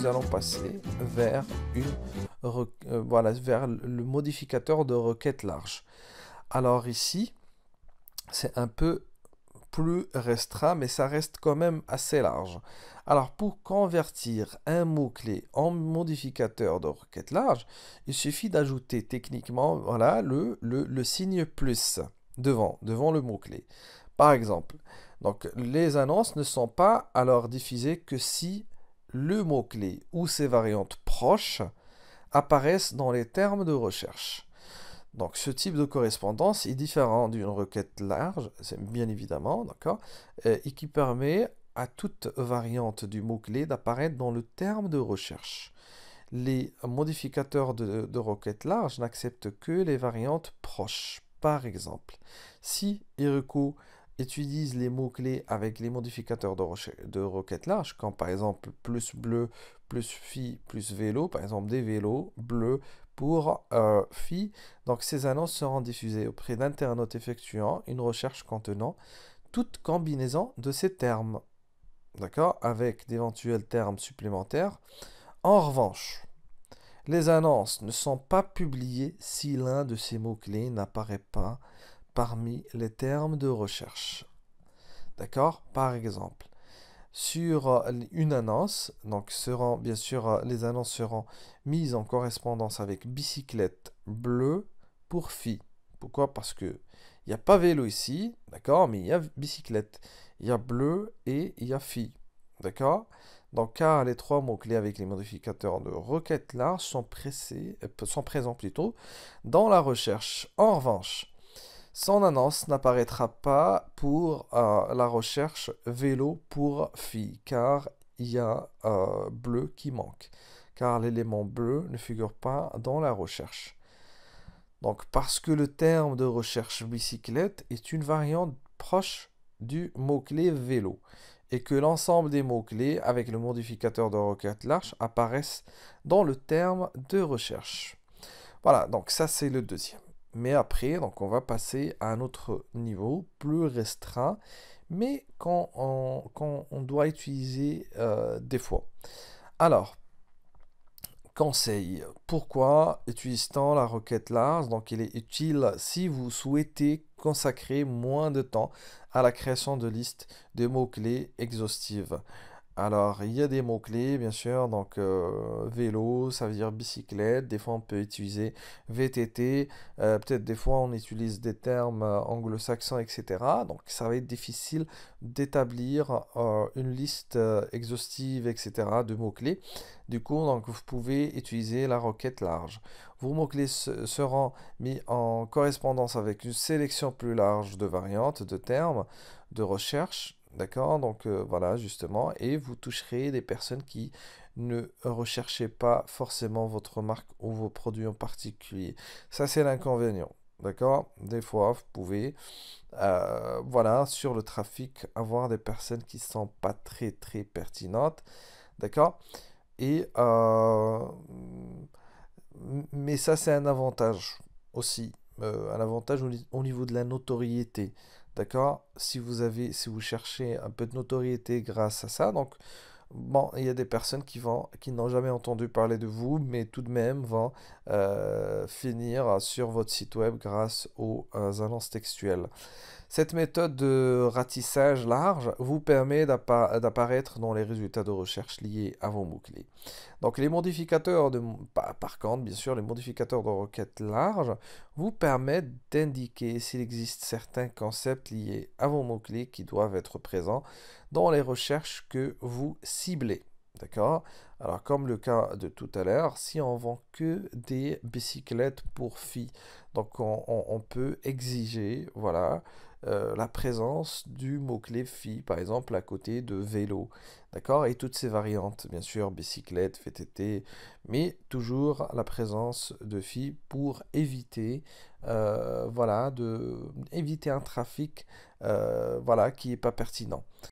allons passer vers voilà, vers le modificateur de requête large. Alors ici, c'est un peu plus restreint, mais ça reste quand même assez large. Alors, pour convertir un mot-clé en modificateur de requête large, il suffit d'ajouter techniquement voilà, le signe plus devant le mot-clé. Par exemple, donc, les annonces ne sont pas alors diffusées que si le mot-clé ou ses variantes proches apparaissent dans les termes de recherche. Donc ce type de correspondance est différent d'une requête large, c'est bien évidemment, d'accord, et qui permet à toute variante du mot-clé d'apparaître dans le terme de recherche. Les modificateurs de requête large n'acceptent que les variantes proches. Par exemple, si Heroku utilise les mots-clés avec les modificateurs de requête large, comme par exemple plus bleu, plus fille, plus vélo, par exemple des vélos bleus pour filles, donc ces annonces seront diffusées auprès d'internautes effectuant une recherche contenant toute combinaison de ces termes, d'accord, avec d'éventuels termes supplémentaires. En revanche, les annonces ne sont pas publiées si l'un de ces mots-clés n'apparaît pas parmi les termes de recherche. D'accord? Par exemple, sur une annonce, donc bien sûr, les annonces seront mises en correspondance avec bicyclette bleue pour fille. Pourquoi? Parce que il n'y a pas vélo ici, d'accord, mais il y a bicyclette. Il y a bleu et il y a fille. D'accord? Donc, car les trois mots-clés avec les modificateurs de requête large sont présents plutôt dans la recherche. En revanche, son annonce n'apparaîtra pas pour la recherche vélo pour filles, car il y a bleu qui manque, car l'élément bleu ne figure pas dans la recherche. Donc, parce que le terme de recherche bicyclette est une variante proche du mot-clé vélo, et que l'ensemble des mots-clés avec le modificateur de requête large apparaissent dans le terme de recherche. Voilà, donc ça c'est le deuxième. Mais après, donc on va passer à un autre niveau, plus restreint, mais quand on doit utiliser des fois. Alors, conseil, pourquoi utilise-t-on la requête large? Donc il est utile si vous souhaitez consacrer moins de temps à la création de listes de mots-clés exhaustives. Alors, il y a des mots-clés, bien sûr, donc vélo, ça veut dire bicyclette, des fois on peut utiliser VTT, peut-être des fois on utilise des termes anglo-saxons, etc. Donc, ça va être difficile d'établir une liste exhaustive, etc. de mots-clés. Du coup, donc, vous pouvez utiliser la requête large. Vos mots-clés seront mis en correspondance avec une sélection plus large de variantes, de termes, de recherche. D'accord? Donc voilà, justement, et vous toucherez des personnes qui ne recherchaient pas forcément votre marque ou vos produits en particulier. Ça, c'est l'inconvénient. D'accord? Des fois, vous pouvez, voilà, sur le trafic, avoir des personnes qui ne sont pas très, très pertinentes. D'accord? Et, mais ça, c'est un avantage aussi. Un avantage au niveau de la notoriété. D'accord? Si vous cherchez un peu de notoriété grâce à ça, donc bon, il y a des personnes qui n'ont jamais entendu parler de vous, mais tout de même vont finir sur votre site web grâce aux annonces textuelles. Cette méthode de ratissage large vous permet d'apparaître dans les résultats de recherche liés à vos mots-clés. Donc les modificateurs par contre, bien sûr, les modificateurs de requête large vous permettent d'indiquer s'il existe certains concepts liés à vos mots-clés qui doivent être présents dans les recherches que vous ciblez. D'accord? Alors, comme le cas de tout à l'heure, si on vend que des bicyclettes pour filles, donc on peut exiger, voilà, la présence du mot-clé fille, par exemple, à côté de vélo. D'accord? Et toutes ces variantes, bien sûr, bicyclette, VTT, mais toujours la présence de filles pour éviter, voilà, éviter un trafic, voilà, qui n'est pas pertinent.